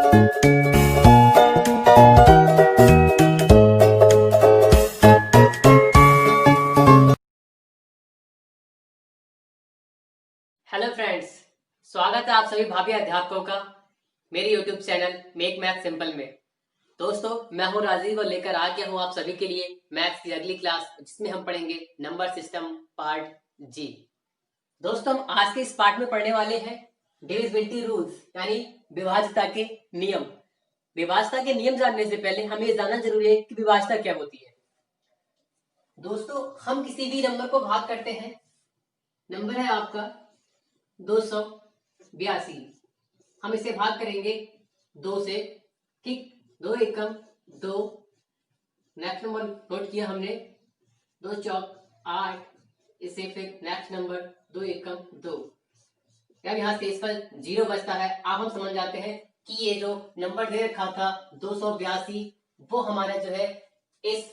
Hello friends, स्वागत है आप सभी भावी अध्यापकों का मेरे YouTube channel make math simple में। दोस्तों, मैं हूं राजीव और लेकर आ गया हूं आप सभी के लिए मैथ्स की अगली क्लास, जिसमें हम पढ़ेंगे नंबर सिस्टम पार्ट जी। दोस्तों, हम आज के इस पार्ट में पढ़ने वाले हैं डिविजिबिलिटी रूल्स, यानी विभाज्यता के नियम। विभाज्यता के नियम जानने से पहले हमें ये जानना जरूरी है कि विभाज्यता क्या होती है। दोस्तों, हम किसी भी नंबर को भाग करते हैं। नंबर है आपका 282, हम इसे भाग करेंगे 2 से, ठीक। 2 एकम 2, नेक्स्ट नंबर नोट किया हमने 2 चौक 8, इसे फिर नेक्स्ट नंबर 2 एकम 2। अब यहाँ से इसका 0 बचता है। अब हम समझ जाते हैं कि ये जो नंबर दे रखा था 282, वो हमारा जो है इस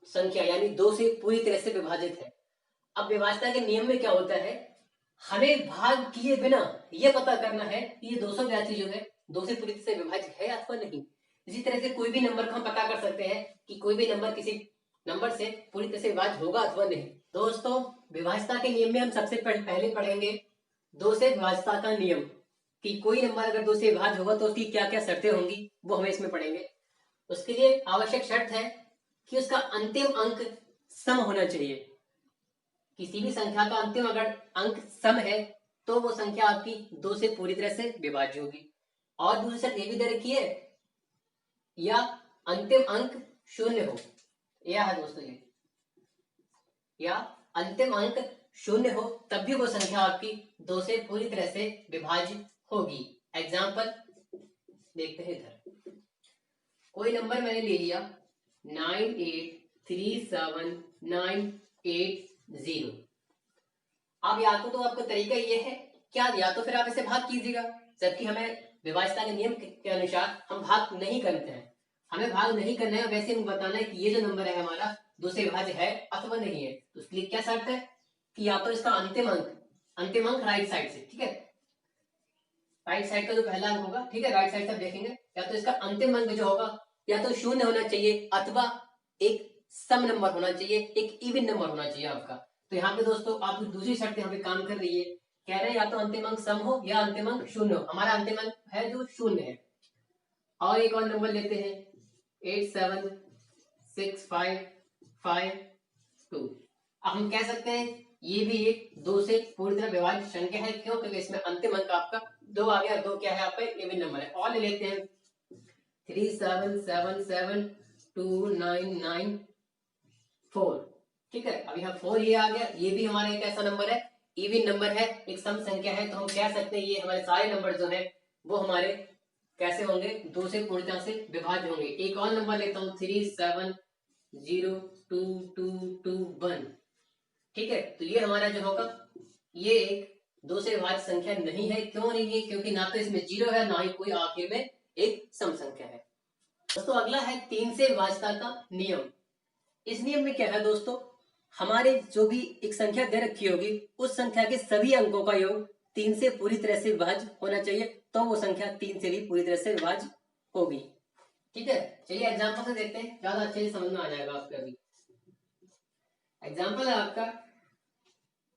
संख्या यानी 2 से पूरी तरह से विभाजित है। अब विभाज्यता के नियम में क्या होता है, हमें भाग किए बिना यह पता करना है कि ये 282 जो है 2 से पूरी तरह से विभाजित है अथवा नहीं। इसी तरह से कोई भी नंबर को हम पता कर सकते हैं कि कोई भी नंबर किसी नंबर से पूरी तरह से विभाज्य होगा अथवा नहीं। दोस्तों, विभाज्यता के नियम में हम सबसे पहले पढ़ेंगे 2 से विभाज्यता का नियम, कि कोई नंबर अगर 2 से विभाज्य होगा तो उसकी क्या क्या शर्तें होंगी, वो हमें इसमें पढ़ेंगे। उसके लिए आवश्यक शर्त है कि उसका अंतिम अंक सम होना चाहिए। किसी भी संख्या का अंतिम अगर अंक सम है तो वो संख्या आपकी 2 से पूरी तरह से विभाज्य होगी। और दूसरी शर्त ये भी दे रखी है, या अंतिम अंक शून्य हो, यह है दोस्तों ये, या अंतिम अंक शून्य हो तब भी वो संख्या आपकी 2 से पूरी तरह से विभाज्य होगी। एग्जाम्पल देखते हैं इधर। कोई नंबर मैंने ले लिया 98379880। अब या तो आपका तरीका ये है क्या, या तो फिर आप इसे भाग कीजिएगा, जबकि हमें विभाज्यता के नियम के अनुसार हम भाग नहीं करते हैं। हमें भाग नहीं करना है, वैसे हमें बताना है कि ये जो नंबर है हमारा 2 से विभाज्य है अथवा नहीं है। तो उसके लिए क्या शर्त है कि या तो इसका अंतिम अंक राइट साइड से, ठीक है, राइट साइड का जो पहला अंक होगा, ठीक है, राइट साइड से देखेंगे, या तो इसका अंतिम अंक जो होगा या तो शून्य होना चाहिए अथवा एक सम नंबर होना चाहिए, एक इवन नंबर होना चाहिए आपका। तो यहाँ पे दोस्तों आपकी दूसरी शर्त यहाँ पे काम कर रही है, कह रहे हैं या तो अंतिम अंक सम हो या अंतिम अंक शून्य हो। हमारा अंतिम अंक है जो शून्य है। और एक और नंबर लेते हैं 8765552। अब हम कह सकते हैं ये भी एक 2 से पूरी तरह विभाज्य संख्या है। क्यों? क्योंकि इसमें अंतिम अंक आपका 2 आ गया। 2 क्या है आपका इवन नंबर है। और ले लेते हैं 377729994, ठीक है। अब यहाँ 4 ये आ गया, ये भी हमारा एक ऐसा नंबर है, इवन नंबर है, एक सम संख्या है। तो हम कह सकते हैं ये हमारे सारे नंबर जो है वो हमारे कैसे होंगे, 2 से पूरी तरह से विभाज्य होंगे। एक और नंबर लेता हूँ 37022221, ठीक है। तो ये हमारा जो होगा ये एक 2 से विभाज्य संख्या नहीं है। क्यों नहीं है? क्योंकि ना तो इसमें 0 है, ना ही कोई आखिर में एक सम संख्या है। दोस्तों, अगला है 3 से विभाज्यता का नियम। इस नियम में क्या है दोस्तों, हमारे जो भी एक संख्या दे रखी होगी उस संख्या के सभी अंकों का योग 3 से पूरी तरह से विभाज्य होना चाहिए, तो वो संख्या 3 से भी पूरी तरह से विभाज्य होगी, ठीक है। चलिए एग्जांपल से देखते हैं, ज्यादा अच्छे से समझ में आ जाएगा आपको। अभी एग्जांपल है आपका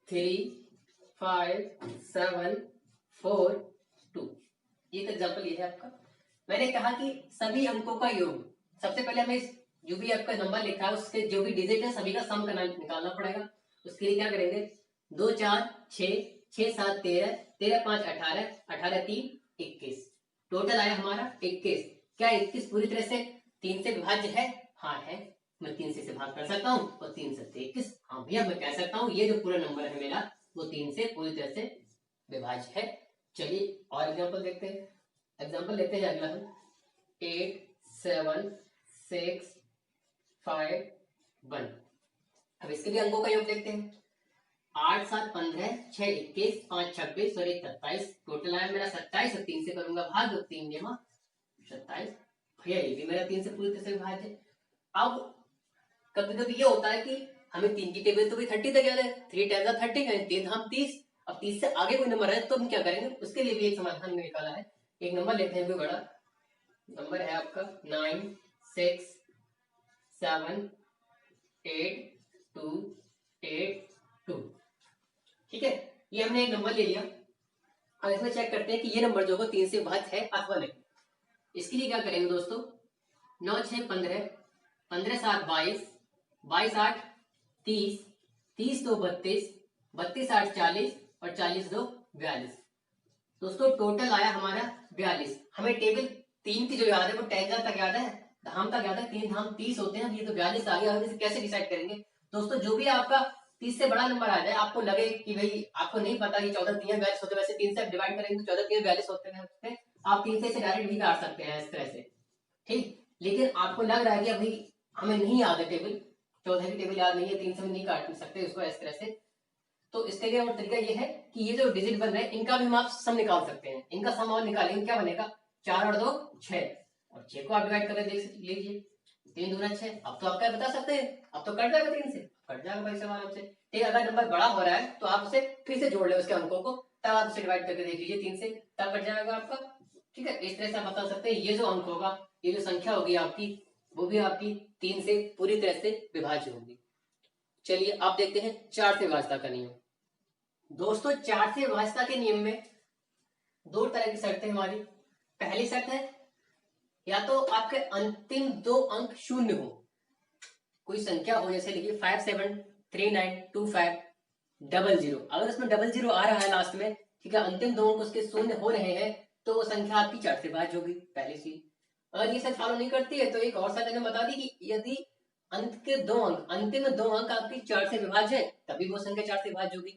35742। ये एग्जांपल ये है आपका। मैंने कहा कि सभी अंकों का योग, सबसे पहले हमें जो भी आपका नंबर लिखा है उसके जो भी डिजिट है सभी का सम करना निकालना पड़ेगा। उसके लिए क्या करेंगे, 2 4 6 6 7 13 13 5 18 18 3 21, टोटल आया हमारा 21। क्या 21 पूरी तरह से 3 से विभाज्य है? हाँ है। मैं 3 से भाग कर सकता हूँ और 3 से 21, हाँ भैया मैं कह सकता हूँ ये जो पूरा नंबर है मेरा वो 3 से पूरी तरह से विभाज्य है। चलिए और एग्जांपल देखते हैं। एग्जांपल लेते हैं अगला हम 87651। अब इसके भी अंकों का योग देखते हैं। 8 7 15 6 21 5 26 और 1 27, टोटल आया मेरा 27। और 3 से करूंगा भाग, 3 जमा 27, भैया ये भी मेरा 3 से पूरी तरह से विभाज्य है। अब कभी कभी ये होता है कि हमें 3 की टेबल तो भी 30 तक याद है, 3 टाइम्स 30 है 3 हम 30। अब 30 से आगे कोई नंबर है तो हम क्या करेंगे, उसके लिए भी एक समाधान निकाला है। एक नंबर लेते हैं कोई बड़ा नंबर है आपका 9 6 7 8 2 8 2। ठीक है, ये हमने एक नंबर ले लिया। अब इसमें चेक करते हैं कि ये नंबर जो होगा 3 से विभाज्य है अथवा नहीं। इसके लिए क्या करेंगे दोस्तों, 9 6 15, 15 7 22, 22 8 30, 30 2 32, 32 8 40 और 40 2 42। दोस्तों टोटल आया हमारा 42। हमें टेबल 3 की जो याद है वो 10 तक याद है, धाम तक याद है, 3 धाम 30 होते हैं, ये तो 42 आ गया। हम इसे कैसे डिसाइड करेंगे दोस्तों, जो भी आपका 30 से बड़ा नंबर आ जाए, आपको लगे कि भाई आपको नहीं पता कि 14 3 42 होते, वैसे 3 से डिवाइड करेंगे तो 14 3 42 होते हैं, आप 3 से डायरेक्ट भी काट सकते हैं इस तरह से। ठीक, लेकिन आपको लग रहा है कि अभी हमें नहीं याद है टेबल, 14 की टेबल याद नहीं है, 3 से नहीं काट सकते इसको इस तरह से, तो इसके लिए और तरीका ये है कि ये जो डिजिट बन रहे हैं इनका भी हम आप सम निकाल सकते हैं। इनका सम और निकालेंगे, क्या बनेगा, 4 और 2 6, और 6 को आप डिवाइड करके देख लीजिए, 3 दूना 6। अब तो आप क्या बता सकते हैं, अब तो कट जाएगा 3 से, कट जाएगा भाई सवाल आपसे। ठीक, अगर नंबर बड़ा हो रहा है तो आप उसे फिर से जोड़ ले उसके अंकों को, तब आप उसे डिवाइड करके देख लीजिए 3 से, तब कट जाएगा आपका। ठीक है, इस तरह से आप बता सकते हैं ये जो अंक होगा, ये जो संख्या होगी आपकी, वो भी आपकी 3 से पूरी तरह से विभाज्य होगी। चलिए आप देखते हैं 4 से विभाज्यता का नियम। दोस्तों 4 से विभाज्यता के नियम में दो तरह की शर्तें हमारी। पहली शर्त है या तो आपके अंतिम 2 अंक शून्य हो, कोई संख्या हो, जैसे लिखिए 57392500, अगर उसमें 00 आ रहा है लास्ट में, ठीक है, अंतिम 2 अंक उसके शून्य हो रहे हैं, तो वो संख्या आपकी 4 से विभाज्य होगी, पहली चीज। अगर ये सब फॉलो नहीं करती है तो एक और शर्त बता दी कि यदि अंत के 2 अंक, अंतिम 2 अंक आपकी 4 से विभाज्य है, तभी वो संख्या 4 से विभाज्य होगी।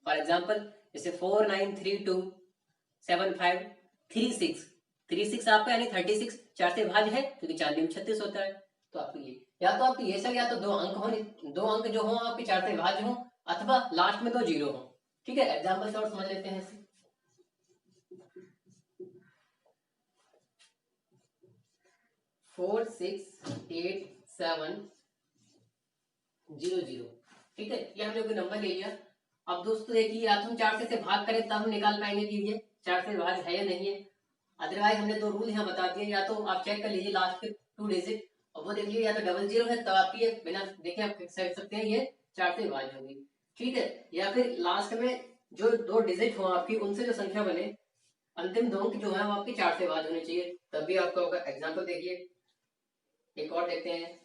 फॉर एग्जाम्पल जैसे 49327536, आपका यानी 36 4 से विभाज्य है, क्योंकि 4 में 36 होता है। तो आपको ये या तो आपकी ये सब या तो 2 अंक हो, 2 अंक जो हो आपके 4 से विभाज्य हो, अथवा लास्ट में 2 जीरो हो। ठीक है, एग्जाम्पल से और समझ लेते हैं इसे। 468700, ठीक है, ये हमने कोई नंबर ले लिया। अब दोस्तों देखिए, या तो हम 4 से भाग करें तब हम निकाल पाएंगे कि ये 4 से विभाज्य है या नहीं है, अदरवाइज हमने 2 रूल यहाँ बता दिए, या तो आप चेक कर लीजिए लास्ट के 2 डिजिट, और वो देख लीजिए या तो 00 है, तब आपकी ये बिना देखे आप कर सकते हैं ये 4 से विभाज्य होगी। ठीक है, या फिर लास्ट में जो 2 डिजिट हो आपकी, उनसे जो संख्या बने, अंतिम 2 अंक जो है वो आपकी 4 से विभाज्य होने चाहिए, तब भी आपका होगा। एग्जाम्पल देखिए, एक और देखते हैं,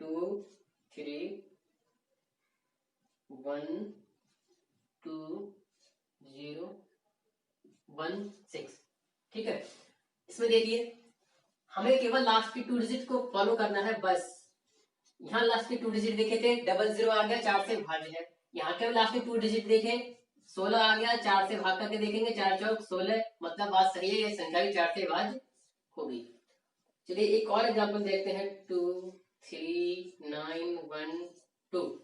2 3 1 2 0 1 6। ठीक है, इसमें देखिए हमें केवल लास्ट की 2 डिजिट को फॉलो करना है बस। यहाँ लास्ट की 2 डिजिट देखे थे, 00 आ गया, 4 से विभाज्य है। यहाँ के लास्ट की 2 डिजिट देखे, 16 आ गया, 4 से भाग करके देखेंगे, 4 चौक 16, मतलब बात सही है, ये संख्या भी 4 से विभाज्य होगी। चलिए एक और एग्जांपल देखते हैं, 23912।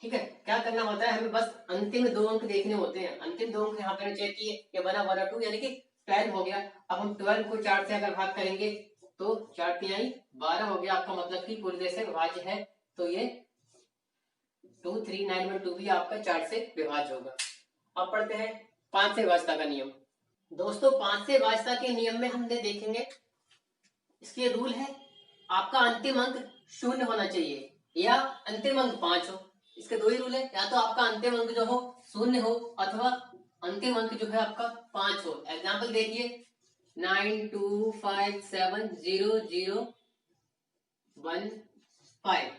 ठीक है, क्या करना होता है, हमें बस अंतिम 2 अंक देखने होते हैं। अंतिम 2 अंक यहाँ पर चेक किए, ये बना 1 और 2, यानी कि 12 हो गया। अब हम 12 को 4 से अगर भाग करेंगे तो 4 तिहाई 12 हो गया आपका, मतलब कि पूरी तरह से विभाज्य है। तो ये 23912 भी आपका 4 से विभाज्य होगा। अब पढ़ते हैं 5 से विभाज्यता का नियम। दोस्तों 5 से विभाज्यता के नियम में हमने देखेंगे, इसके रूल है आपका अंतिम अंक 0 होना चाहिए या अंतिम अंक 5 हो। इसके 2 ही रूल है, या तो आपका अंतिम अंक जो हो 0 हो, अथवा अंतिम अंक जो है आपका 5 हो। एग्जाम्पल देखिए, 92570015।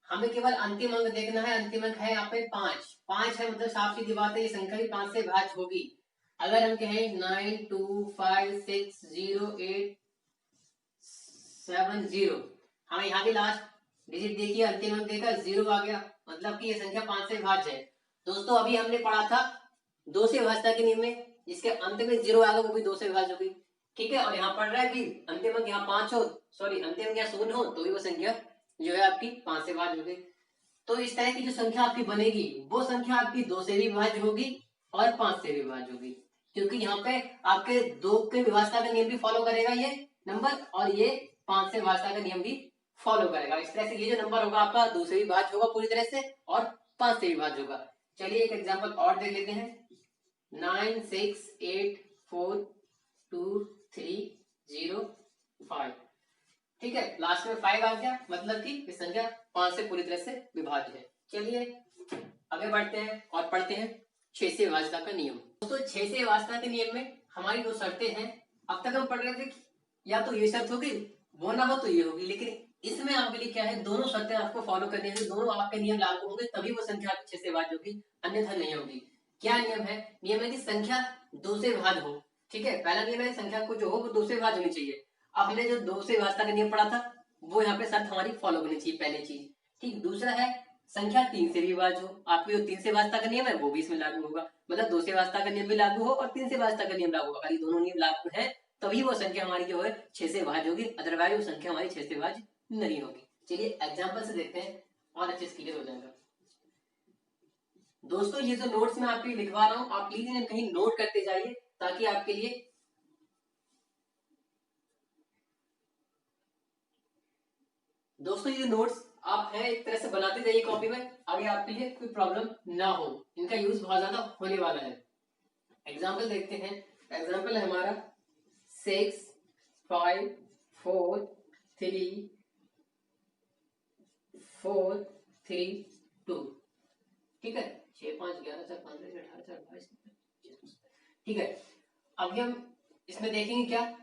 हमें केवल अंतिम अंक देखना है, अंतिम अंक है यहाँ पे 5 है, मतलब साफ सीधी बात है, ये संख्या भी 5 से विभाज्य होगी। अगर हम कहें 92560870, हमें यहाँ भी लास्ट डिजिट देखिए, अंतिम अंक देखा 0 आ गया, मतलब कि ये संख्या 5 से विभाज्य है। दोस्तों अभी हमने पढ़ा था 2 से विभाज्यता के नियम में, जिसके अंत में 0 आएगा वो भी 2 से विभाज्य होगी। ठीक है, और यहाँ पढ़ रहा है कि अंतिम अंक यहाँ 5 हो, सॉरी अंतिम अंक यहाँ 0 हो, तो भी वो संख्या जो है आपकी 5 से विभाज्य होगी। तो इस तरह की जो संख्या आपकी बनेगी, वो संख्या आपकी 2 से भी विभाज्य होगी और 5 से भी विभाज्य होगी, क्योंकि यहाँ पे आपके 2 के विभाज्यता का नियम भी फॉलो करेगा ये नंबर, और ये 5 से विभाज्यता का नियम भी फॉलो करेगा। इस तरह से ये जो नंबर होगा आपका 2 से भी विभाज्य होगा पूरी तरह से, और 5 से भी विभाज्य होगा। चलिए एक एग्जाम्पल और देख लेते हैं, 968423 5। ठीक है, लास्ट में 5 आ गया, मतलब कि ये संख्या 5 से पूरी तरह से विभाज्य है। चलिए आगे बढ़ते हैं और पढ़ते हैं 6 से विभाज्यता का नियम। दोस्तों 6 से विभाज्यता के नियम में हमारी दो शर्तें हैं। अब तक हम पढ़ रहे थे कि या तो ये शर्त होगी, वो ना हो तो ये होगी, लेकिन इसमें आपके लिए क्या है, दोनों शर्तें आपको फॉलो करनी है, दोनों आपके नियम लागू होंगे तभी वो संख्या आपकी 6 से विभाज्य होगी, अन्यथा नहीं होगी। क्या नियम है? नियम है कि संख्या 2 से विभाज्य हो। ठीक है, पहला नियम है संख्या को जो हो वो 2 से विभाज्य होनी चाहिए। अब हमने जो 2 से विभाज्यता का नियम पढ़ा था वो यहाँ पे शर्त हमारी फॉलो होनी चाहिए, पहली चीज। ठीक, दूसरा है संख्या 3 से भी विभाज्य हो। आपको जो 3 से विभाज्यता का नियम है वो भी इसमें लागू होगा, मतलब 2 से विभाज्यता का नियम भी लागू हो और 3 से विभाज्यता का नियम लागू होगा। अगर ये दोनों नियम लागू है तभी वो संख्या हमारी जो है 6 से विभाज्य होगी, अदरवाइज वो संख्या हमारी 6 से विभाज्य नहीं होगी। चलिए एग्जांपल से देखते हैं और अच्छे से क्लियर हो जाएगा। दोस्तों ये जो नोट्स मैं आपके लिए लिखवा रहा हूं, आप प्लीज इन्हें कहीं नोट करते जाइए ताकि आपके लिए दोस्तों ये नोट्स आप है एक तरह से बनाते जाइए कॉपी में, आगे आपके लिए कोई प्रॉब्लम ना हो। इनका यूज बहुत ज्यादा होने वाला है। एग्जाम्पल देखते हैं। एग्जाम्पल है हमारा 6 5 4 3 4 3 2। ठीक है, 6 5 11 4 15 18 4 22। ठीक है, अभी हम इसमें देखेंगे क्या,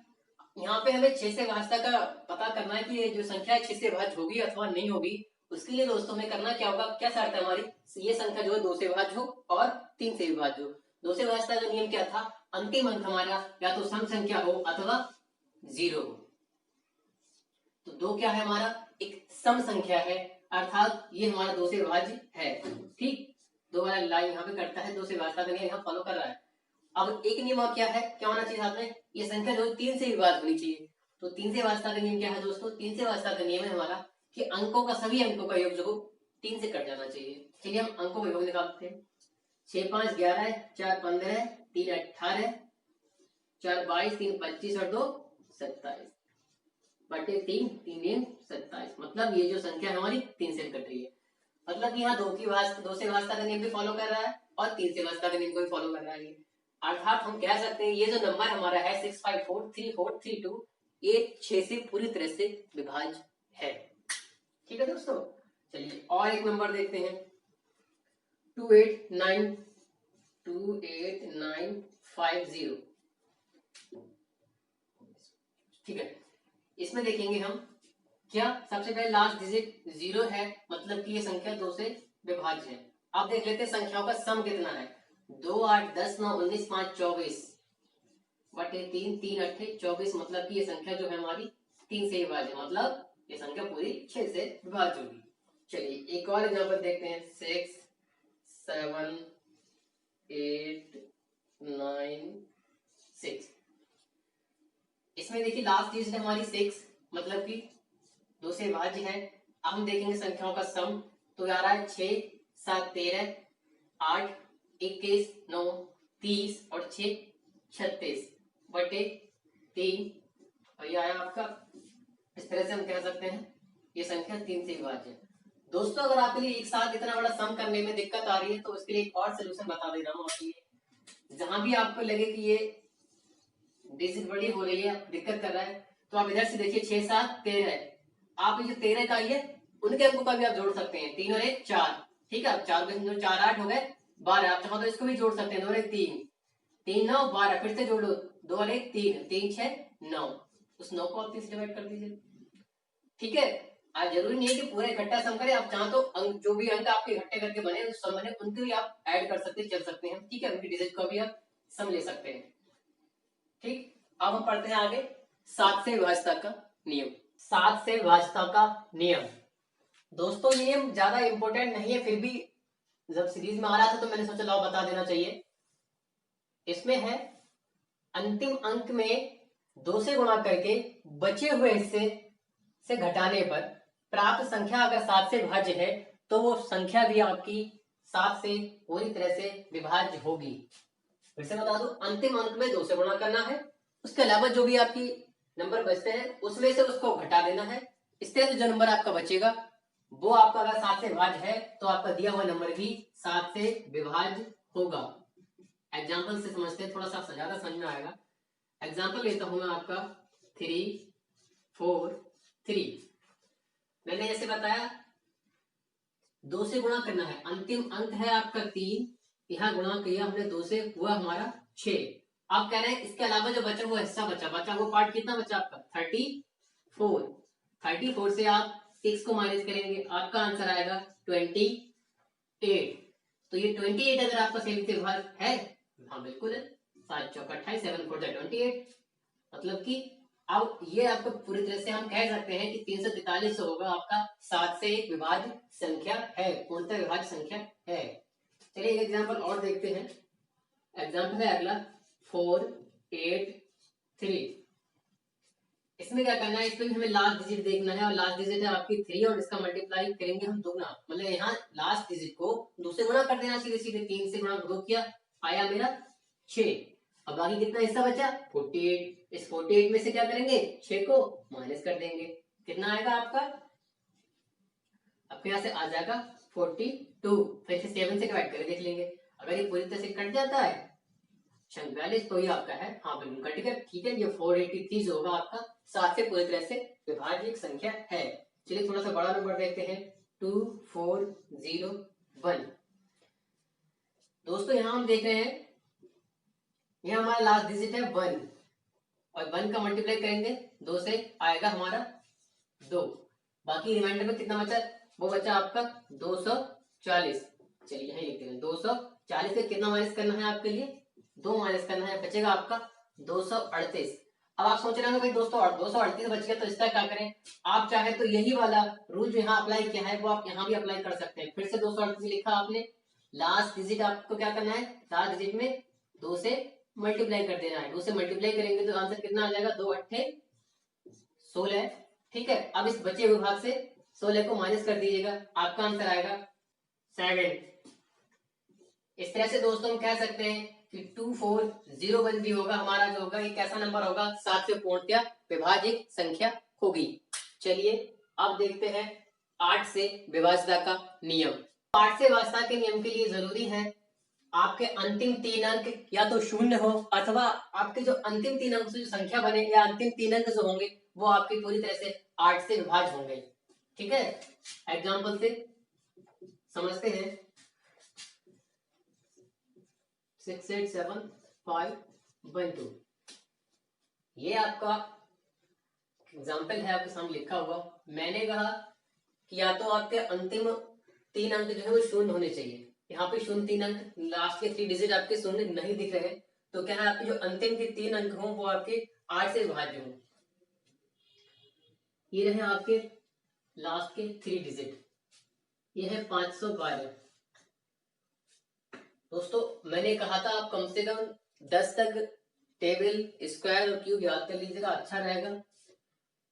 यहाँ पे हमें 6 से विभाज्यता का पता करना है कि ये जो संख्या है 6 से विभाज्य होगी अथवा नहीं होगी। उसके लिए दोस्तों हमें करना क्या होगा, क्या शर्त है हमारी, ये संख्या जो है 2 से विभाज्य हो और 3 से विभाज्य हो। 2 से विभाज्यता का नियम क्या था, अंतिम अंक हमारा या तो सम संख्या हो अथवा 0 हो। तो 2 क्या है हमारा, एक सम संख्या है, अर्थात ये हमारा 2 से विभाज्य है। ठीक, 2 वाला लाइन यहाँ पे करता है, 2 से विभाज्यता का नियम यहाँ फॉलो कर रहा है। अब एक नियम और क्या है, क्या होना चाहिए साथ में, ये संख्या जो 3 से विभाज्य होनी चाहिए। तो 3 से विभाज्यता का नियम क्या है दोस्तों, 3 से विभाज्यता का नियम है हमारा कि अंकों का सभी अंकों का योग जो हो 3 से कट जाना चाहिए। चलिए हम अंकों का योग निकालते हैं। 6 5 11 4 15 3 18 4 22 3 25 और 2 27 बटे 3 3 27, मतलब ये जो संख्या हमारी 3 से कट रही है। मतलब यहाँ 2 से विभाज्यता का नियम भी फॉलो कर रहा है और 3 से विभाज्यता का नियम को भी फॉलो कर रहा है। अर्थात हम कह सकते हैं ये जो नंबर हमारा है 6543432 ये 6 से पूरी तरह से विभाज्य है। ठीक है दोस्तों, चलिए और एक नंबर देखते हैं 28950। ठीक है, इसमें देखेंगे हम क्या, सबसे पहले लास्ट डिजिट 0 है, मतलब कि ये संख्या 2 से विभाज्य है। अब देख लेते हैं संख्याओं का सम कितना है। 2 8 10 9 19 5 24 बटे 3 3 8 24, मतलब कि ये संख्या जो है हमारी 3 से विभाज्य, मतलब ये संख्या पूरी 6 से विभाज्य होगी। चलिए एक और एग्जांपल देखते हैं 6 7 8 9 6। इसमें देखिए लास्ट डिजिट हमारी 6, मतलब कि 2 से विभाज्य है। अब हम देखेंगे संख्याओं का सम, तो आ रहा है 6 7 13 8 21 9 30 और 6 36 बटे 3, और ये आया आपका, इस तरह से हम कह सकते हैं ये संख्या 3 से विभाज्य है। दोस्तों अगर आपके लिए एक साथ इतना बड़ा सम करने में दिक्कत आ रही है तो उसके लिए एक और सोल्यूशन बता दे रहा हूँ आपके लिए। जहां भी आपको लगे कि ये डिजिट बड़ी हो रही है, दिक्कत कर रहा है, तो आप इधर से देखिए 6 7 13, आप ये 13 का ही है उनके अंकों का भी आप जोड़ सकते हैं, 3 और 1 4। ठीक है, 4 4 8 हो गए 12, आप चाहो तो इसको भी जोड़ सकते हैं, 2 और 1 3 3 9 12, फिर से जोड़ लो 2 और 1 3 3 6 9, उस 9 को आप 3 से डिवाइड कर दीजिए। ठीक है, आज जरूरी नहीं है कि पूरा इकट्ठा सम करें, आप चाहो तो अंक जो भी अंक आपके इकट्ठे करके बने उस सम बने उनको भी आप ऐड कर सकते हैं, चल सकते हैं। ठीक है, उनकी डिजिट को भी आप सम ले सकते हैं। ठीक, अब हम पढ़ते हैं आगे 7 से विभाज्यता का नियम। 7 से विभाज्यता का नियम, दोस्तों ये नियम ज्यादा इंपॉर्टेंट नहीं है, फिर भी जब सीरीज में आ रहा था तो मैंने सोचा लाओ बता देना चाहिए। इसमें है अंतिम अंक में 2 से गुणा करके बचे हुए हिस्से से घटाने पर प्राप्त संख्या अगर 7 से विभाज्य है तो वो संख्या भी आपकी 7 से पूरी तरह से विभाज्य होगी। फिर से बता दो, अंतिम अंक में 2 से गुणा करना है, उसके अलावा जो भी आपकी नंबर बचते हैं उसमें से उसको घटा देना है। इस तरह से जो नंबर आपका बचेगा वो आपका अगर 7 से विभाज्य है तो आपका दिया हुआ नंबर भी 7 से विभाज्य होगा। एग्जाम्पल से समझते हैं, थोड़ा सा ज्यादा समझ में आएगा। एग्जाम्पल लेता हूं मैं आपका 3 4 3। मैंने जैसे बताया 2 से गुणा करना है, अंतिम अंक है आपका 3, यहाँ गुणा किया हमने 2 से, हुआ हमारा 6। आप कह रहे हैं इसके अलावा जो बचा वो हिस्सा बचा वो पार्ट कितना बचा आपका 34। 34 से आप 6 को माइनस करेंगे, आपका आंसर आएगा 28। तो ये 28 अगर आपका सही से भाग है, हाँ बिल्कुल है, 7 चौका 28, 7 4 28। मतलब कि अब ये आपको पूरी तरह से हम कह सकते हैं कि 343 होगा आपका 7 से एक विभाज्य संख्या है, पूर्णतः विभाज्य संख्या है। चलिए एक एग्जांपल और देखते हैं। एग्जांपल है अगला 4 8 3। इसमें क्या करना है, इसमें भी हमें लास्ट डिजिट देखना है, और लास्ट डिजिट है आपकी 3, और इसका मल्टीप्लाई करेंगे हम दुगना, मतलब यहाँ लास्ट डिजिट को 2 से गुणा कर देना, सीधे सीधे 3 से गुणा 2 किया, आया मेरा 6। अब बाकी कितना हिस्सा बचा 48। इस 48 में से क्या करेंगे 6 को माइनस कर देंगे, कितना आएगा आपका, आपके यहाँ से आ जाएगा 42। फिर से 7 से डिवाइड करके देख लेंगे, अगर ये पूरी तरह से कट जाता है 46 तो ये आपका है, हाँ बिल्कुल कट गया, ठीक है। ये 483 जो होगा आपका 7 से पूरी तरह से विभाज्य एक संख्या है। चलिए थोड़ा सा बड़ा नंबर देखते हैं 2401। दोस्तों यहाँ हम देख रहे हैं, यहाँ हमारा लास्ट डिजिट है 1, और 1 का मल्टीप्लाई करेंगे 2 से, आएगा हमारा 2। बाकी रिमाइंडर में कितना बचा, वो बचा आपका 240। चलिए यही लिखते हैं 240 से कितना माइनस करना है आपके लिए, 2 माइनस करना है, बचेगा आपका 238। अब आप सोच रहे हो भाई दोस्तों 238 बच गया तो इसका क्या करें, आप चाहे तो यही वाला रूल जो यहाँ अप्लाई किया है वो आप यहाँ भी अप्लाई कर सकते हैं। फिर से 238 लिखा आपने, लास्ट डिजिट आपको क्या करना है, लास्ट डिजिट में 2 से मल्टीप्लाई कर देना है, 2 से मल्टीप्लाई करेंगे तो आंसर कितना आ जाएगा, 2 8 16। ठीक है, अब इस बचे हुए भाग से 16 को माइनस कर दीजिएगा, आपका आंसर आएगा 7। इस तरह से दोस्तों हम कह सकते हैं कि 2401 भी होगा हमारा, जो होगा ये कैसा नंबर होगा, 7 से पूर्णतः विभाज्य संख्या होगी। चलिए अब देखते हैं 8 से विभाज्यता का नियम। 8 से विभाज्यता के नियम के लिए जरूरी है आपके अंतिम 3 अंक या तो शून्य हो, अथवा आपके जो अंतिम 3 अंक से जो संख्या बने या अंतिम 3 अंक जो होंगे वो आपके पूरी तरह से 8 से विभाज्य होंगे। ठीक है, एग्जाम्पल से समझते हैं। 6 8 7 5 1 2, ये आपका एग्जाम्पल है, आपके सामने लिखा हुआ। मैंने कहा कि या तो आपके अंतिम 3 अंक जो है वो शून्य होने चाहिए, यहाँ पे शून्य 3 अंक, लास्ट के 3 डिजिट आपके शून्य नहीं दिख रहे हैं, तो क्या है आपके जो अंतिम के 3 अंक हों वो आपके 8 से विभाज्य हों। ये रहे आपके लास्ट के 3 डिजिट, ये है 512। दोस्तों मैंने कहा था आप कम से कम 10 तक टेबल स्क्वायर और क्यूब याद कर लीजिएगा, अच्छा रहेगा।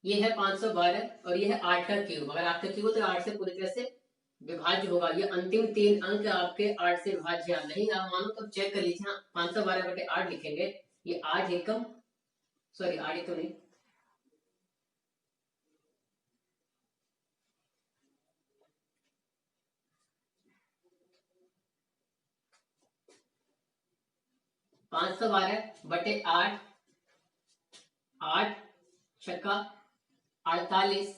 ये है 512 और ये है 8 का क्यूब, अगर 8 का क्यूब तो 8 से पूरी तरह से विभाज्य होगा। ये अंतिम 3 अंक आपके 8 से विभाज्य या नहीं, आप मानो तो चेक कर लीजिए। 512/8 लिखेंगे, ये 8 एकम, सॉरी 8 तो नहीं, पांच सौ 12/8, 8 छक्का 48,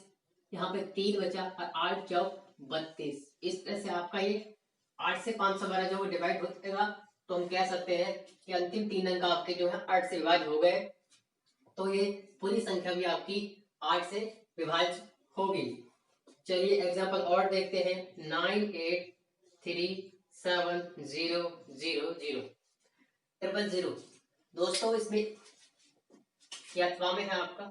यहाँ पे 3 बचा और 8 चौक 32। इस तरह से आपका ये 8 से 512 जो डिवाइड होगा, तो हम कह सकते हैं कि अंतिम 3 अंक आपके जो है 8 से विभाज्य हो गए, तो ये पूरी संख्या भी आपकी 8 से विभाज्य होगी। चलिए एग्जांपल और देखते हैं। 9 8 3 7 0 0 0 000। दोस्तों इसमें या में है आपका,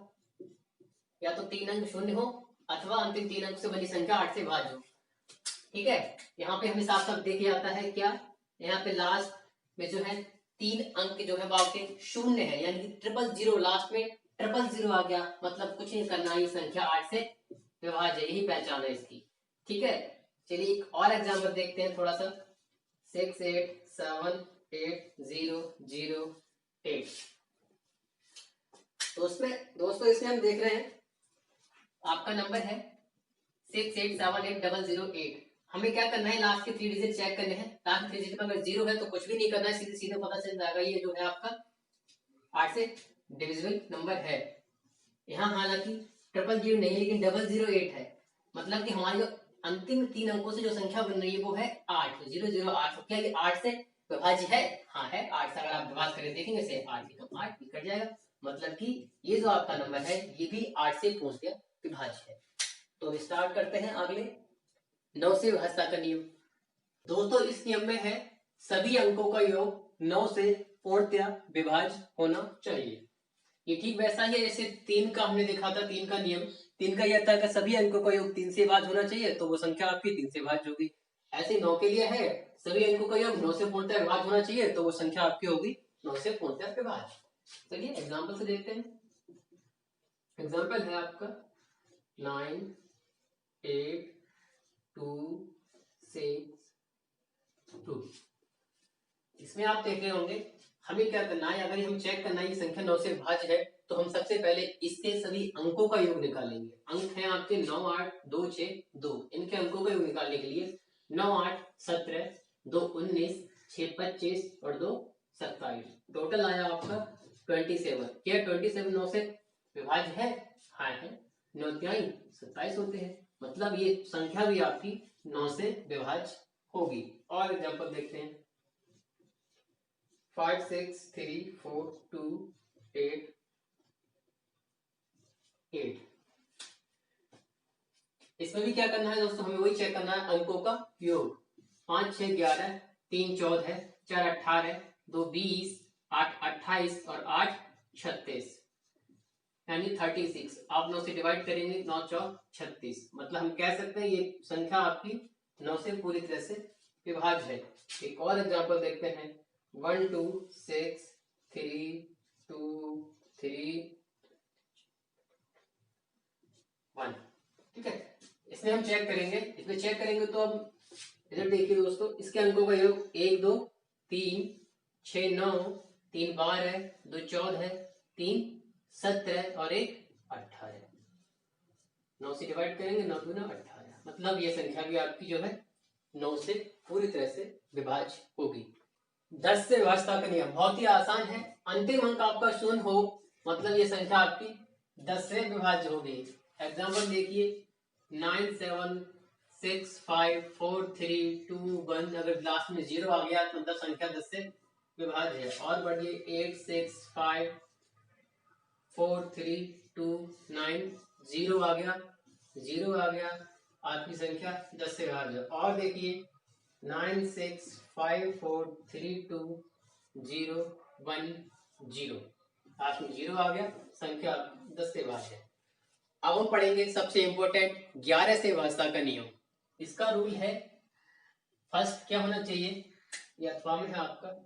या तो 3 अंक शून्य हो अथवा अंतिम 3 अंक से बनी संख्या 8 से विभाज्य हो। ठीक है, यहाँ पे हमें साफ साफ देखिए आता है क्या, यहाँ पे लास्ट में जो है 3 अंक जो है वो आपके शून्य है, यानी कि 000, लास्ट में 000 आ गया, मतलब कुछ नहीं करना, ये संख्या 8 से विभाज्य, यही पहचान है इसकी। ठीक है, चलिए एक और एग्जाम्पल देखते हैं थोड़ा सा। 6 8 7 8 0 0 8। तो उसमें दोस्तों इसमें हम देख रहे हैं आपका नंबर है 6 8 7 8 0 0 8। हमें क्या करना है, लास्ट के 3 डिजिट चेक करने हैं। लास्ट 3 डिजिट में अगर 0 है तो कुछ भी नहीं करना है, सीधे सीधे पता चल जाएगा ये जो है आपका 8 से डिविजिबल नंबर है। यहाँ हालांकि 000 नहीं, लेकिन 008 है। मतलब कि हमारी जो अंतिम 3 अंकों से जो संख्या बन रही है वो है 8, 008। तो क्या ये 8 से विभाज्य है? हाँ है। 8 से अगर आप विभाग करके देखेंगे से 8 कम 8 कट जाएगा। मतलब कि ये जो आपका नंबर है ये भी 8 से पूछ गया विभाज्य है। तो स्टार्ट करते हैं अगले 9 से विभाज्यता का नियम। दोस्तों इस नियम में है सभी अंकों का योग 9 से पूर्णतया विभाज्य होना चाहिए। ये ठीक वैसा ही है जैसे 3 का हमने देखा था, 3 का नियम। 3 का यह था कि सभी अंकों का योग 3 से भाज्य होना चाहिए, तो वो संख्या आपकी 3 से भाज्य होगी। ऐसे 9 के लिए है सभी अंकों का योग 9 से पूर्णतः विभाज्य होना चाहिए, तो वो संख्या आपकी होगी 9 से पूर्णतः विभाज्य। चलिए एग्जाम्पल से देखते हैं। एग्जाम्पल है आपका 9, 8, 2, 6, 2। इसमें आप देख रहे होंगे हमें क्या करना है। अगर हम चेक करना है ये संख्या 9 से विभाज्य है तो हम सबसे पहले इसके सभी अंकों का योग निकालेंगे। अंक हैं आपके 9, 8, 2, 6, 2। इनके अंकों का योग निकालने के लिए 9, 8, 17, 2, 19, 6, 25 और 2, 27। टोटल आया आपका 27। क्या 27 9 से विभाज्य है? हाँ है। 9 तिहाई 27 होते हैं। मतलब ये संख्या भी आपकी 9 से विभाज्य होगी। और एग्जाम्पल देखते हैं 5, 6, 3, 4, 2, 8, 8। इसमें भी क्या करना है दोस्तों, हमें वही चेक करना है अंकों का योग। 5, 6, 11, 3, 14, 4, 18, 2, 20, 8, 28 और 8, 36 यानी 36। आप 9 से डिवाइड करेंगे 9 चौक 36। मतलब हम कह सकते हैं ये संख्या आपकी 9 से पूरी तरह से विभाज्य है। एक और एग्जांपल देखते हैं 1, 2, 6, 3, 2, 3, 1। ठीक है, इसमें हम चेक करेंगे। इसमें चेक करेंगे तो अब इधर देखिए दोस्तों, इसके अंकों का योग 1, 2, 3, 6, 9, 3, 12, 2, 14, 3, 17 और 1, 18। 9 से डिवाइड करेंगे 9 दूना 18। मतलब ये संख्या भी आपकी जो है 9 से पूरी तरह से विभाज्य होगी। 10 से विभाज्यता का नियम बहुत ही आसान है। अंतिम अंक आपका शून्य हो मतलब ये संख्या आपकी 10 से विभाज्य होगी। एग्जाम्पल देखिए 9, 7, 6, 5, 4, 3, 2, 1। अगर लास्ट में 0 आ गया तो मतलब संख्या 10 से विभाज्य है। और बढ़िए 8, 6, 5, 4, 3, 2, 9। 0 आ गया, 0 आ गया, आपकी संख्या 10 से विभाज्य। और देखिए 9, 6, 5, 4, 3, 2, 0, 1, 0। आपको 0 आ गया, संख्या 10 से विभाज्य है। अब हम पढ़ेंगे सबसे इंपॉर्टेंट 11 से विभाज्यता का नियम। इसका रूल है फर्स्ट क्या होना चाहिए, यह अथवा में है आपका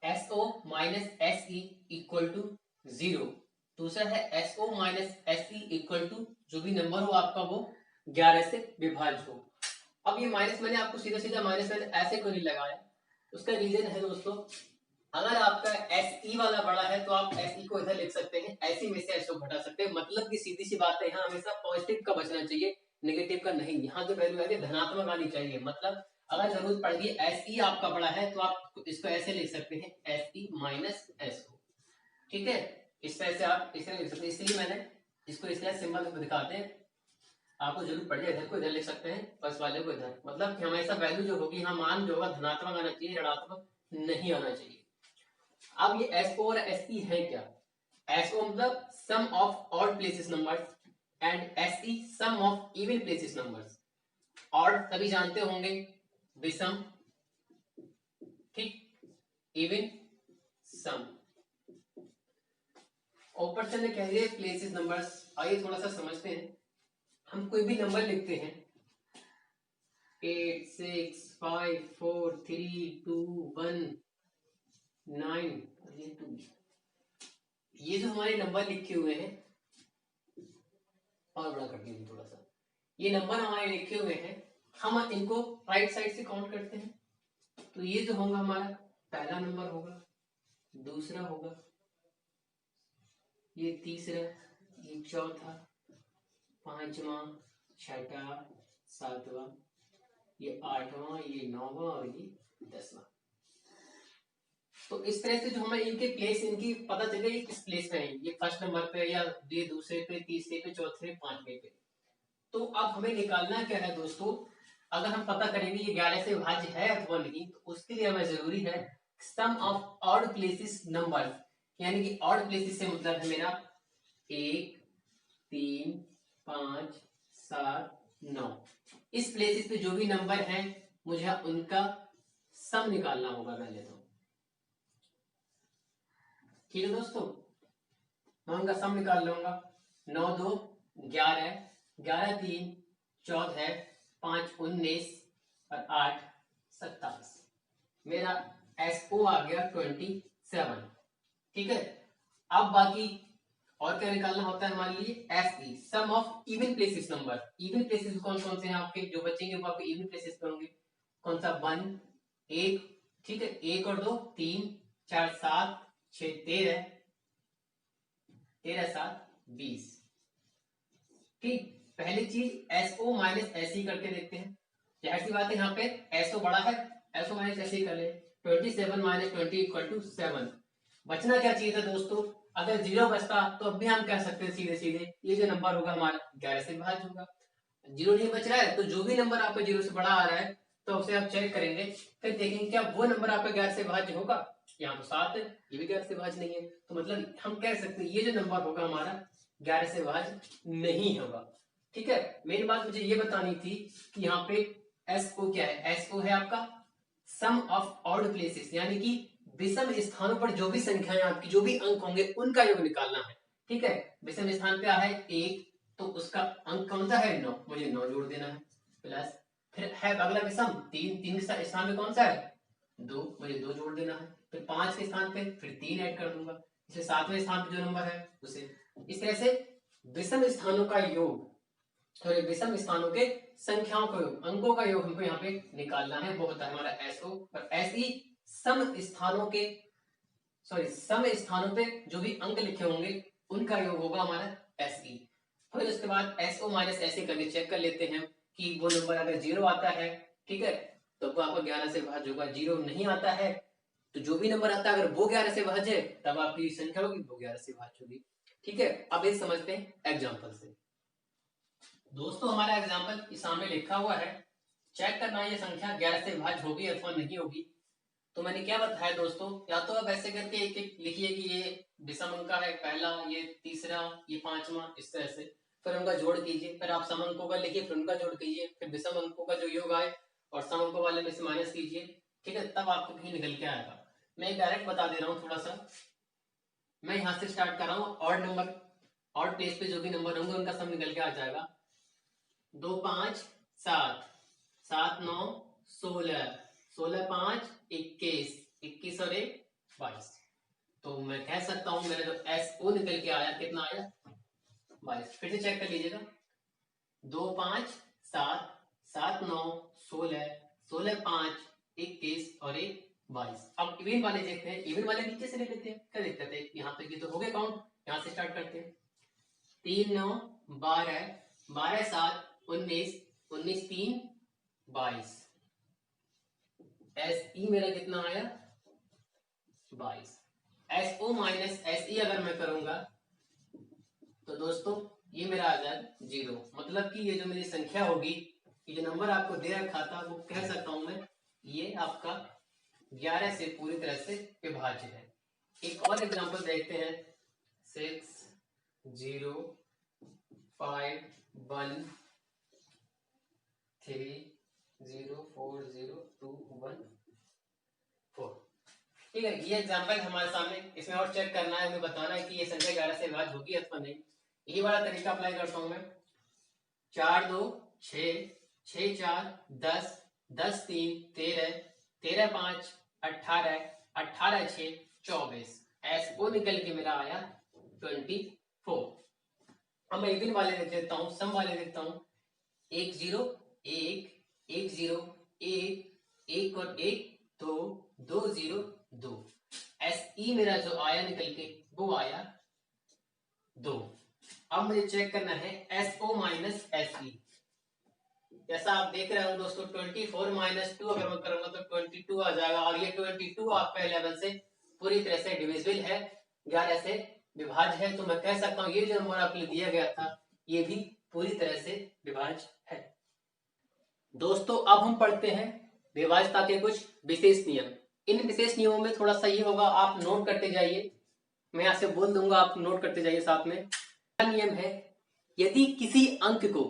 SO minus SE equal to 0। दूसरा है SO minus SE equal to जो भी नंबर हो आपका वो 11 से विभाज्य हो। अब ये माइनस मैंने आपको सीधा सीधा माइनस मैंने ऐसे क्यों नहीं लगाया, उसका रीजन है दोस्तों, अगर आपका SE वाला बड़ा है तो आप SE को इधर लिख सकते हैं, SE में से SO घटा सकते हैं। मतलब की सीधी सी बात है, यहाँ हमेशा पॉजिटिव का बचना चाहिए, नेगेटिव का नहीं। यहाँ जो वैल्यू है धनात्मक आनी चाहिए। मतलब अगर जरूरत पड़ गई SE आपका बड़ा है तो आप इसको ऐसे लिख सकते हैं SE माइनस SO। ठीक है, इस तरह से आप इस तरह लिख सकते हैं। इसलिए मैंने इसको इस तरह सिंबल दिखाते हैं, आपको जरूरत पड़ जाए इधर को इधर लिख सकते हैं, बस वाले को इधर। मतलब कि हमेशा वैल्यू जो होगी यहाँ मान जो होगा धनात्मक आना चाहिए, ऋणात्मक नहीं आना चाहिए। अब ये SO और SE है क्या, SO मतलब sum of odd places numbers and SE sum of even places numbers. Odd सभी जानते होंगे विषम, ठीक, इवन सम। ऊपर से कह रहे प्लेसेस नंबर्स। आइए थोड़ा सा समझते हैं। हम कोई भी नंबर लिखते हैं 8, 6, 5, 4, 3, 2, 1, 9 और ये 2। ये जो हमारे नंबर लिखे हुए हैं, और बड़ा करती हूँ थोड़ा सा, ये नंबर हमारे लिखे हुए हैं, हम इनको राइट साइड से काउंट करते हैं। तो ये जो होगा हमारा पहला नंबर होगा, दूसरा होगा, ये तीसरा, ये चौथा, पांचवा, छठा, सातवां, ये आठवां, ये नौवां और ये 10वां। तो इस तरह से जो हमें इनके प्लेस इनकी पता चले ये किस प्लेस में है, ये फर्स्ट नंबर पे या ये दूसरे पे, तीसरे पे, चौथे, पांचवे पे। तो अब हमें निकालना क्या है दोस्तों, अगर हम पता करेंगे ये 11 से विभाज्य है अथवा नहीं, तो उसके लिए हमें जरूरी है सम ऑफ ऑड प्लेसेस नंबर, यानी कि ऑड प्लेसेस से मतलब है मेरा 1, 3, 5, 7, 9, इस प्लेसेस पे जो भी नंबर हैं मुझे उनका सम निकालना होगा पहले तो। ठीक है दोस्तों, मैं उनका सम निकाल लूंगा। 9 2 11, 11 3 14, 5 19 और 8 27, मेरा SO आ गया 27। ठीक है, अब बाकी और क्या निकालना होता है हमारे लिए, SE sum of even places number. Even places कौन कौन से हैं आपके जो बचेंगे वो आपके इवन प्लेसेस पे होंगे। कौन सा, 1 1, ठीक है, 1 और 2 3, 4 7, 6 13, 13 7 20। ठीक, पहली चीज SO माइनस SE करके देखते हैं। जाहिर सी बात है यहाँ पे SO बड़ा है, SO माइनस SE कर ले। 27 माइनस 20 इक्वल टू 7। बचना क्या चाहिए था दोस्तों, अगर 0 बचता तो अब भी हम कह सकते हैं सीधे सीधे ये जो नंबर होगा हमारा 11 से विभाज्य होगा। 0 नहीं बच रहा है तो जो भी नंबर आपका 0 से बड़ा आ रहा है तो उसे आप चेक करेंगे, फिर देखेंगे क्या वो नंबर आपका 11 से विभाज्य होगा। यहाँ तो 7 है, ये भी 11 से विभाज्य नहीं है, तो मतलब हम कह सकते हैं ये जो नंबर होगा हमारा 11 से विभाज्य नहीं होगा। ठीक है, मेरी बात मुझे ये बतानी थी कि यहाँ पे SO क्या है, SO है आपका सम ऑफ ऑड प्लेसेस, यानी कि विषम स्थानों पर जो भी संख्याएं आपकी जो भी अंक होंगे उनका योग निकालना है। ठीक है, विषम स्थान पे है 1 तो उसका अंक कौन सा है 9, मुझे 9 जोड़ देना है, प्लस फिर है अगला विषम 3, 3 के स्थान पे कौन सा है 2, मुझे 2 जोड़ देना है, फिर 5 के स्थान पे फिर 3 ऐड कर दूंगा, इसलिए 7वें स्थान पे जो नंबर है उसे। इस तरह से विषम स्थानों का योग, तो विषम स्थानों के संख्याओं का योग, अंकों का योग हमको यहाँ पे निकालना है, वो होता है हमारा SO। और SE सम स्थानों के, सॉरी सम स्थानों पे जो भी अंक लिखे होंगे उनका योग होगा हमारा SE। फिर उसके बाद SO माइनस SE करके चेक कर लेते हैं कि वो नंबर अगर 0 आता है, ठीक है, तो वो आपको 11 से विभाज्य होगा। 0 नहीं आता है तो जो भी नंबर आता है अगर वो 11 से विभाज्य है तब आपकी संख्या होगी वो 11 से विभाज्य होगी। ठीक है, अब ये समझते हैं एग्जाम्पल से। दोस्तों हमारा एग्जाम्पल सामने लिखा हुआ है, चेक करना है ये संख्या 11 से विभाज्य होगी अथवा नहीं होगी। तो मैंने क्या बताया दोस्तों, या तो आप ऐसे करके एक एक लिखिए कि ये विषम अंक है पहला, ये तीसरा, ये पांचवा, इस तरह से फिर उनका जोड़ कीजिए, फिर आप सम अंकों का लिखिए फिर उनका जोड़ कीजिए, फिर विषम अंकों का जो योग आए और सम अंकों वाले में से माइनस कीजिए। ठीक है, तब आपको कहीं निकल के आएगा। मैं डायरेक्ट बता दे रहा हूँ थोड़ा सा, मैं यहाँ से स्टार्ट कर रहा हूँ, ऑड नंबर, ऑड प्लेस पे जो भी नंबर होंगे उनका सम निकल के आ जाएगा। 2 5 7, 7 9 16, 16 5 21, 21 और 1 22। तो मैं कह सकता हूं मेरा जो SO निकल के आया कितना आया 22। फिर से चेक कर लीजिएगा, 2 5 7, 7 9 16, 16 5 21 और 1 22। अब इवन वाले देखते हैं, इवन वाले नीचे से ले लेते हैं, क्या देखते थे यहाँ पे ये तो हो गया काउंट, यहाँ से स्टार्ट करते हैं। 3 9 12, 12 7 19, 19 3 22। SE मेरा कितना आया 22। SO माइनस SE अगर मैं करूंगा तो दोस्तों ये मेरा आ जाएगा 0, मतलब कि ये जो मेरी संख्या होगी, ये जो नंबर आपको दे रखा था वो कह सकता हूं मैं ये आपका 11 से पूरी तरह से विभाज्य है। एक और एग्जांपल देखते हैं, 6 0 5 1 3 0 4 0 2 1 4। ठीक है, ये एग्जांपल हमारे सामने, इसमें और चेक करना है, हमें बताना है कि ये संख्या 11 से विभाज्य होगी अथवा नहीं। यही वाला तरीका अप्लाई करता हूं मैं। 4 2 6, 6 4 10, 10 3 13, 13 5 18, 18 6 24। SO निकल के मेरा आया 24। अब मैं इवन वाले देख लेता हूँ, सम वाले देखता हूँ। 1 0 1, 1 0 1, 1 और 1 2, 2 0 2। SE मेरा जो आया निकल के वो आया 2। अब मुझे चेक करना है SO माइनस SE। जैसा आप देख रहे हो दोस्तों, 24 माइनस 2 अगर मैं करूंगा तो 22 आ जाएगा, और ये 22 आपका 11 से पूरी तरह से डिविजिबल है, 11 से विभाज्य है। तो मैं कह सकता हूँ ये जो नंबर आपके लिए दिया गया था ये भी पूरी तरह से विभाज्य है। दोस्तों अब हम पढ़ते हैं विभाज्यता के कुछ विशेष नियम। इन विशेष नियमों में थोड़ा सा ये होगा, आप नोट करते जाइए, मैं यहाँ से बोल दूंगा, आप नोट करते जाइए साथ में। नियम है, यदि किसी अंक को,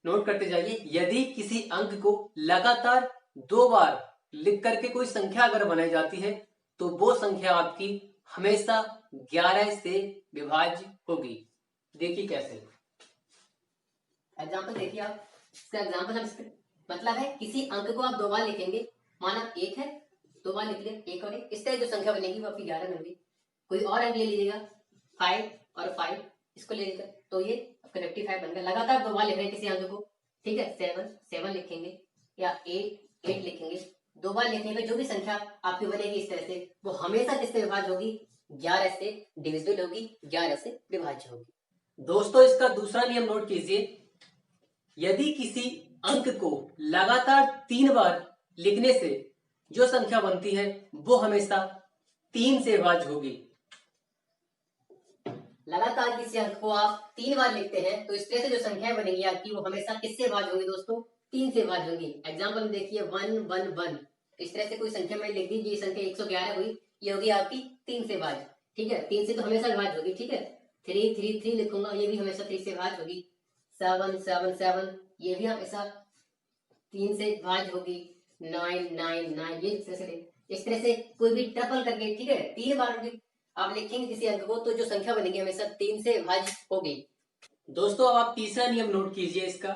नोट करते जाइए, यदि किसी अंक को लगातार 2 बार लिख करके कोई संख्या अगर बनाई जाती है तो वो संख्या आपकी हमेशा 11 से विभाज्य होगी। देखिए कैसे, एग्जाम्पल देखिए आप, इसका एग्जाम्पल हम, मतलब है किसी अंक को आप 2 बार लिखेंगे, माना 1 है, 2 बार लिख लिया, 1 और 1, इस तरह जो संख्या बनेगी वो आपकी 11 बनेगी। कोई और अंक ले लीजिएगा 5 और 5, इसको ले लीजिएगा तो ये आपका 95 बन गया। लगातार 2 बार लिख रहे हैं किसी अंक को, ठीक है, 7 लिखेंगे या 8 लिखेंगे, 2 बार लिखने पे जो भी संख्या आपकी बनेगी इस तरह से, वो हमेशा किससे विभाज्य होगी, 11 से डिविजिबल होगी, 11 से विभाज्य होगी। दोस्तों इसका दूसरा नियम नोट कीजिए, यदि किसी अंक को लगातार 3 बार लिखने से जो संख्या बनती है वो हमेशा 3 से विभाज्य होगी। लगातार किसी अंक को आप 3 बार लिखते हैं तो इस तरह से जो संख्या बनेगी आपकी वो हमेशा किससे विभाज्य होगी दोस्तों, 3 से विभाज्य होगी। एग्जाम्पल देखिए 1 1 1, इस तरह से कोई संख्या में लिख दीजिए, संख्या 111 हुई, ये होगी आपकी 3 से विभाज्य, ठीक है, 3 से तो हमेशा विभाज्य होगी, ठीक है। 3 3 3 लिखूंगा, ये भी हमेशा 3 से विभाज्य होगी। 7 7 7, ये भी हमेशा 3 से विभाज्य होगी। 9 9 9, ये इस तरह से कोई भी ट्रिपल करके, ठीक है, 3 बार भी आप लिखेंगे किसी अंक को तो जो संख्या बनेगी हमेशा 3 से विभाज्य होगी। दोस्तों अब आप तीसरा नियम नोट कीजिए इसका,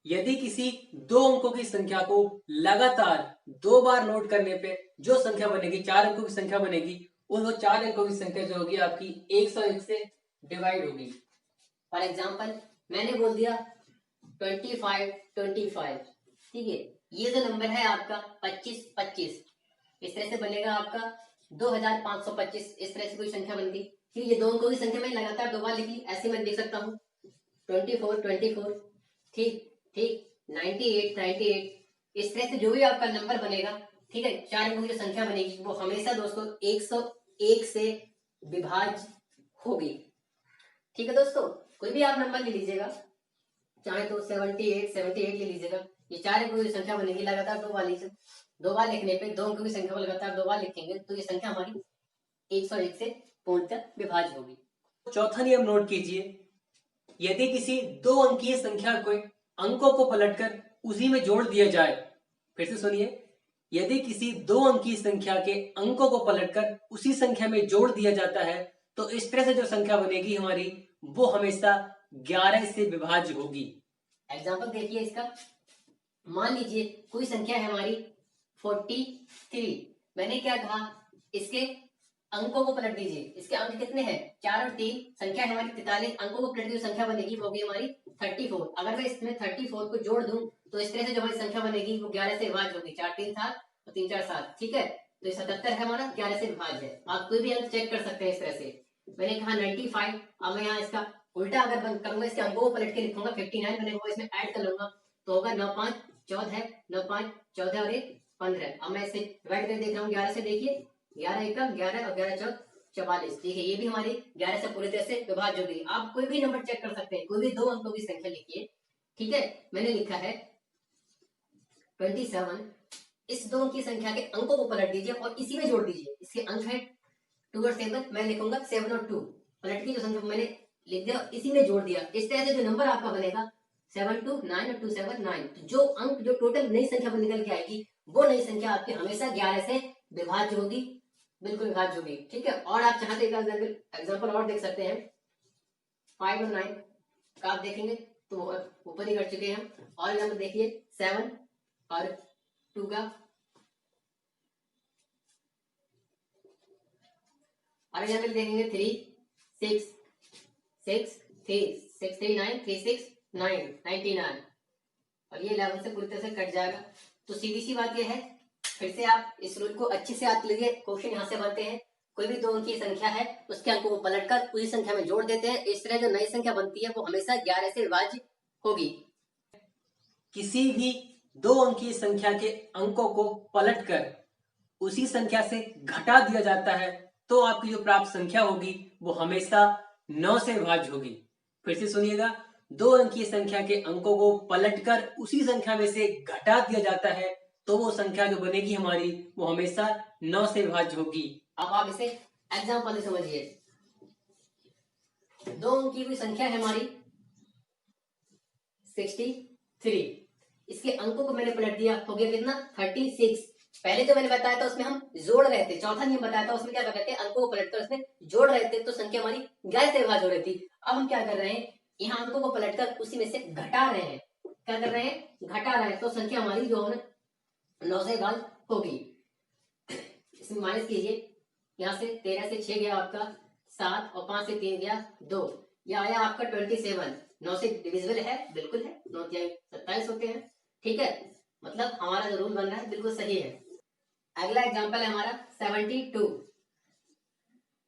यदि किसी 2 अंकों की संख्या को लगातार 2 बार नोट करने पे जो संख्या बनेगी, 4 अंकों की संख्या बनेगी, वो 4 अंकों की संख्या जो होगी आपकी 101 से डिवाइड होगी। फॉर एग्जाम्पल मैंने बोल दिया 25 25, ठीक है, ये जो नंबर है आपका 25 25, इस तरह से बनेगा आपका 2525, इस तरह से कोई संख्या बन गई। फिर ये 2 अंकों की संख्या में लगातार 2 बार लिखी, ऐसे मैं देख सकता हूँ 24 24, ठीक ठीक, 98 98, इस तरह से जो भी आपका नंबर बनेगा, ठीक है, 4 अंकों की संख्या बनेगी वो हमेशा दोस्तों 101 से विभाज्य होगी, ठीक है। दोस्तों कोई भी आप नंबर ले लीजिएगा, चाहे तो 78 ले लीजिएगा, ये 4 अंकों की संख्या बनेगी, लगातार 2 बार लीजिए, 2 बार लिखने पे 2 अंकों की संख्या को लगातार 2 बार लिखेंगे तो ये संख्या हमारी 101 से पूर्णतः विभाज्य होगी। चौथा नियम नोट कीजिए, यदि किसी 2 अंकीय संख्या को अंकों को पलटकर उसी में जोड़ दिया जाए, फिर से सुनिए, यदि किसी 2 अंकीय संख्या के अंकों को पलटकर उसी संख्या में जोड़ दिया जाता है तो इस तरह से जो संख्या बनेगी हमारी वो हमेशा 11 से विभाज्य होगी। एग्जाम्पल देखिए इसका, मान लीजिए कोई संख्या है हमारी 43, मैंने क्या कहा, इसके अंकों को पलट दीजिए, इसके अंक कितने हैं, 4 और 3, संख्या है हमारी 43, अंकों को पलट दी संख्या बनेगी वो होगी हमारी 34। अगर मैं इसमें 34 को जोड़ दूं तो इस तरह से जो हमारी संख्या बनेगी वो 11 से विभाज्य होगी, 4 3 7 और 3 4 7, ठीक है, तो 77 है हमारा, 11 से विभाज्य है। आप कोई भी अंक चेक कर सकते हैं इस तरह से। मैंने कहा 95, अब मैं यहाँ इसका उल्टा अगर बंद करूंगा, इसके अंकों को पलट के लिखूंगा, 59 मैंने वो इसमें ऐड कर लूंगा तो होगा 9 5 14, 9 5 14 और 1 15। अब मैं इसे डिवाइड कर देख रहा हूँ 11 से, देखिए 11 एकम 11 और 11 चौक 44, ठीक है, ये भी हमारी 11 से पूरी तरह से विभाज्य हो गई। आप कोई भी नंबर चेक कर सकते हैं, कोई भी 2 अंकों की संख्या लिखिए, ठीक है, मैंने लिखा है 27, इस 2 अंकी संख्या के अंकों को पलट दीजिए और इसी में जोड़ दीजिए, इसके अंक है 2 और 7, मैं लिखूंगा 7 और 2, पलट की जो संख्या मैंने लिख दिया इसी में जोड़ दिया, इस तरह से जो नंबर आपका बनेगा 7 2 9 और 2 7 9, जो अंक जो टोटल नई संख्या बन निकल के आएगी वो नई संख्या आपकी हमेशा 11 से विभाज्य होगी, बिल्कुल विभाज्य होगी, ठीक है। और आप चाहते एक एग्जांपल और देख सकते हैं, 5 और 9 का आप देखेंगे तो ऊपर ही कर चुके हैं हम, और एग्जांपल देखिए 7 और 2 का, और एग्जांपल देखेंगे 3 6 6 3 6 3 9 3 6 9 99, और ये 11 से पूरी तरह से कट जाएगा। तो सीधी सी बात यह है, फिर से आप इस रूल को अच्छे से याद लीजिए, क्वेश्चन यहाँ से बनते हैं, कोई भी 2 अंकीय संख्या है उसके अंकों को पलटकर उसी संख्या में जोड़ देते हैं, इस तरह जो नई संख्या बनती है वो हमेशा 11 से विभाज्य होगी। किसी भी 2 अंकीय संख्या के अंकों को पलटकर उसी संख्या से घटा दिया जाता है तो आपकी जो प्राप्त संख्या होगी वो हमेशा 9 से विभाज्य होगी। फिर से सुनिएगा, 2 अंकीय संख्या के अंकों को पलटकर उसी संख्या में से घटा दिया जाता है तो वो संख्या जो बनेगी हमारी वो हमेशा 9 से विभाज्य होगी। अब आप इसे एग्जाम्पल से समझिए। 2 अंक की कोई संख्या है हमारी 63, इसके अंकों को मैंने पलट दिया, हो गया कितना 36। पहले जो मैंने बताया था उसमें हम जोड़ रहे थे, चौथा नियम बताया था उसमें क्या कर रहे थे, अंकों को पलटकर उसमें जोड़ रहे थे तो संख्या हमारी 11 से विभाज्य हो रही थी। अब हम क्या कर रहे हैं, यहाँ अंकों को पलटकर उसी में से घटा रहे हैं। क्या कर रहे हैं, घटा रहे हैं तो संख्या हमारी जो है 9 से विभाज्य होगी। इसमें माइनस कीजिए, यहाँ से 13 से 6 गया आपका 7 और 5 से 3 गया 2, यह आया आपका 27। 9 से डिविजिबल है, बिल्कुल है, 9 तिहाई 27 होते हैं। ठीक है, मतलब हमारा जो रूल बन रहा है बिल्कुल सही है। अगला एग्जांपल है हमारा 72।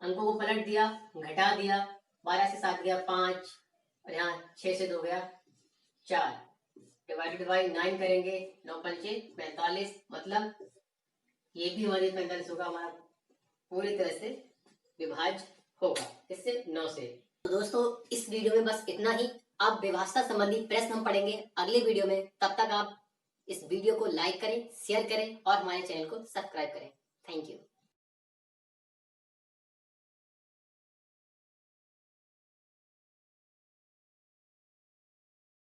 अंकों को पलट दिया, घटा दिया, 12 से 7 गया 5 और यहाँ 6 से 2 गया 4, डिवाइडेड बाई 9 करेंगे, 9 पंचे 45, मतलब ये भी हमारी 45 होगा, हमारा पूरी तरह से विभाज्य होगा इससे 9 से। तो दोस्तों इस वीडियो में बस इतना ही। अब व्यवस्था संबंधी प्रश्न हम पढ़ेंगे अगले वीडियो में। तब तक आप इस वीडियो को लाइक करें, शेयर करें और हमारे चैनल को सब्सक्राइब करें। Thank you.